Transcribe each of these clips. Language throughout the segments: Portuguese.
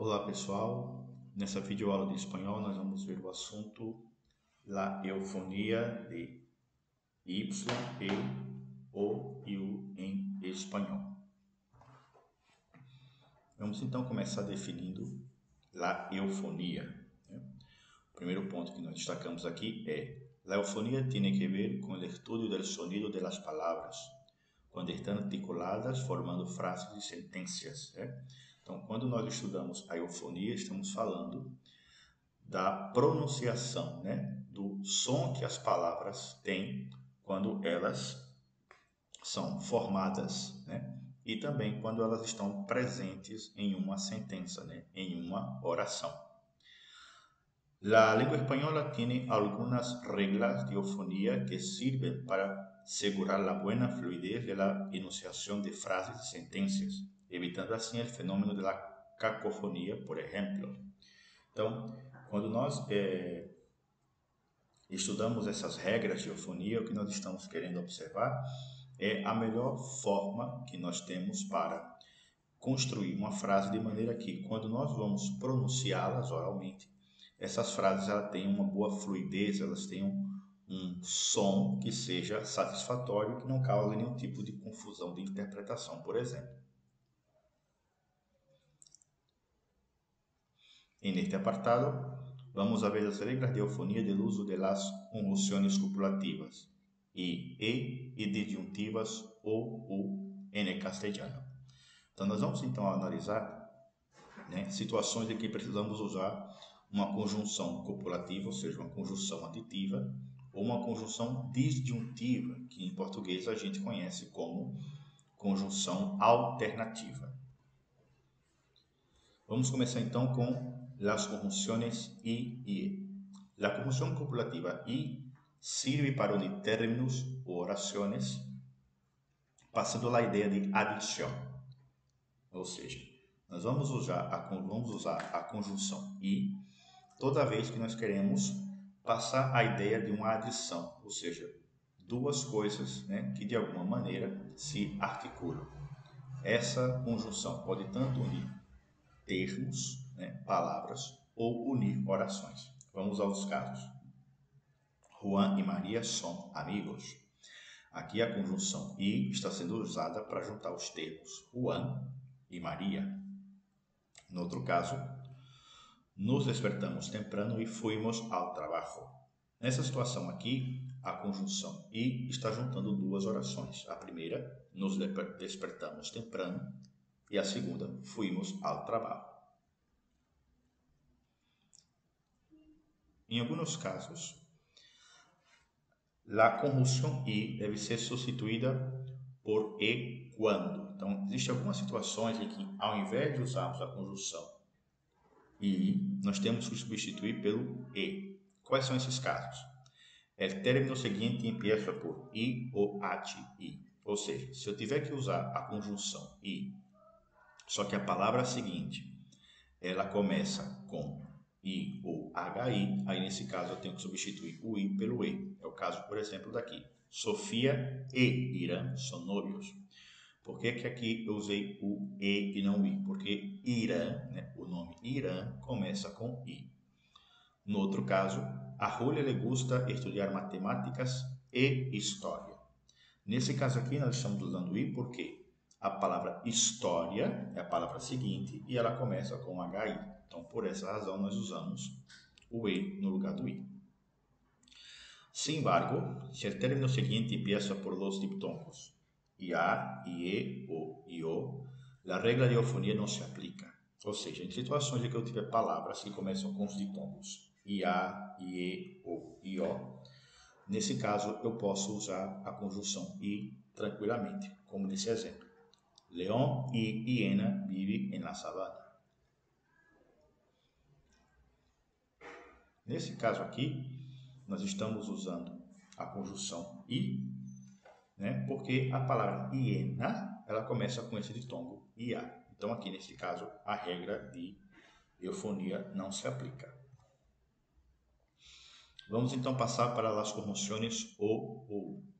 Olá pessoal, nessa videoaula de espanhol nós vamos ver o assunto la eufonia de Y, E, O e U em espanhol. Vamos então começar definindo la eufonia. O primeiro ponto que nós destacamos aqui é la eufonia tiene que ver com o estudio del sonido de las palabras, quando estão articuladas formando frases e sentencias. Então, quando nós estudamos a eufonia, estamos falando da pronunciação, do som que as palavras têm quando elas são formadas, e também quando elas estão presentes em uma sentença, em uma oração. La lengua española tiene algunas reglas de eufonía que sirven para asegurar la buena fluidez de la enunciación de frases y sentencias, evitando assim o fenômeno de la cacofonia, por exemplo. Então, quando nós estudamos essas regras de eufonia, o que nós estamos querendo observar é a melhor forma que nós temos para construir uma frase de maneira que, quando nós vamos pronunciá-las oralmente, essas frases elas têm uma boa fluidez, elas têm um som que seja satisfatório, que não cause nenhum tipo de confusão de interpretação, por exemplo. En este apartado, vamos a ver as regras de eufonia del uso de las conjunciones copulativas e disyuntivas ou U em castelhano. Então, nós vamos então analisar situações em que precisamos usar uma conjunção copulativa, ou seja, uma conjunção aditiva, ou uma conjunção disjuntiva, que em português a gente conhece como conjunção alternativa. Vamos começar então com las conjunciones y e. La conjunción copulativa y sirve para unir términos ou orações, passando a ideia de adição. Ou seja, nós vamos usar a conjunção e toda vez que nós queremos passar a ideia de uma adição, ou seja, duas coisas que de alguma maneira se articulam. Essa conjunção pode tanto unir termos, palavras, ou unir orações. Vamos aos casos. Juan e Maria são amigos. Aqui a conjunção e está sendo usada para juntar os termos Juan e Maria. No outro caso, nos despertamos temprano e fuimos ao trabalho. Nessa situação aqui, a conjunção e está juntando duas orações. A primeira, nos despertamos temprano, e a segunda, fuimos ao trabalho. Em alguns casos, a conjunção e deve ser substituída por e quando. Então, existem algumas situações em que, ao invés de usarmos a conjunção e, nós temos que substituir pelo e. Quais são esses casos? O término seguinte empieza por i ou at i. Ou seja, se eu tiver que usar a conjunção e, só que a palavra seguinte, ela começa com i ou hi, aí nesse caso eu tenho que substituir o i pelo e. É o caso, por exemplo, daqui. Sofia e Irã são noivos. Por que aqui eu usei o e e não o i? Porque Irã, o nome Irã, começa com i. No outro caso, a Julia le gusta estudar matemáticas e história. Nesse caso aqui, nós estamos usando i porque a palavra história é a palavra seguinte e ela começa com hi. Então, por essa razão, nós usamos o e no lugar do i. Sin embargo, si el término siguiente empieza por los diptongos ia, ie, o, io, a regra de eufonia não se aplica. Ou seja, em situações em que eu tiver palavras que começam com os diptongos ia, ie, o, io, nesse caso eu posso usar a conjunção i tranquilamente, como nesse exemplo. Leão e hiena vivem na savana. Nesse caso aqui, nós estamos usando a conjunção i, porque a palavra hiena, ela começa com esse ditongo ia. Então aqui nesse caso, a regra de eufonia não se aplica. Vamos então passar para as conjunções o ou.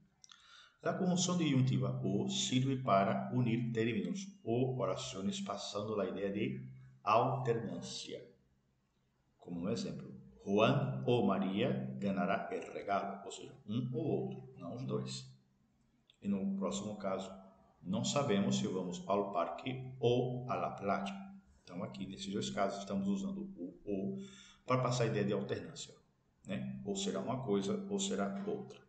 A conjunção disyuntiva o sirve para unir términos ou orações passando a ideia de alternância. Como no exemplo, Juan ou Maria ganhará el regalo, ou seja, um ou outro, não os dois. E no próximo caso, não sabemos se vamos ao parque ou à la playa. Então, aqui, nesses dois casos, estamos usando o ou para passar a ideia de alternância, né? Ou será uma coisa ou será outra.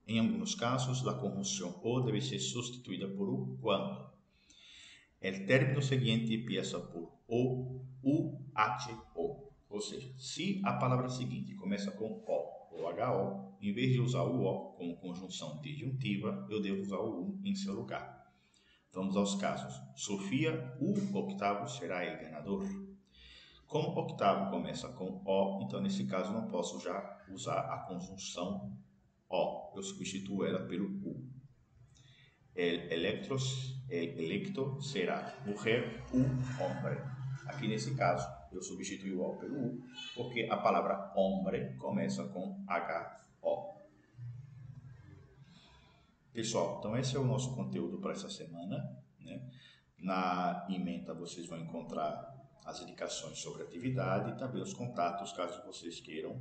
Em alguns casos, a conjunção o deve ser substituída por o quando. O término seguinte empieza por o, u-h-o. Ou seja, se a palavra seguinte começa com o ou ho, em vez de usar o o como conjunção disjuntiva, eu devo usar o u em seu lugar. Vamos aos casos. Sofia, o octavo será o ganador. Como o octavo começa com o, então nesse caso não posso já usar a conjunção o. Eu substituo ela pelo u. El electo será mulher, o hombre. Aqui nesse caso, eu substituo o O pelo U, porque a palavra hombre começa com H-O. Pessoal, então esse é o nosso conteúdo para essa semana, né? Na ementa vocês vão encontrar as indicações sobre a atividade e também os contatos, caso vocês queiram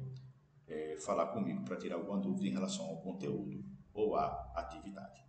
falar comigo para tirar alguma dúvida em relação ao conteúdo ou à atividade.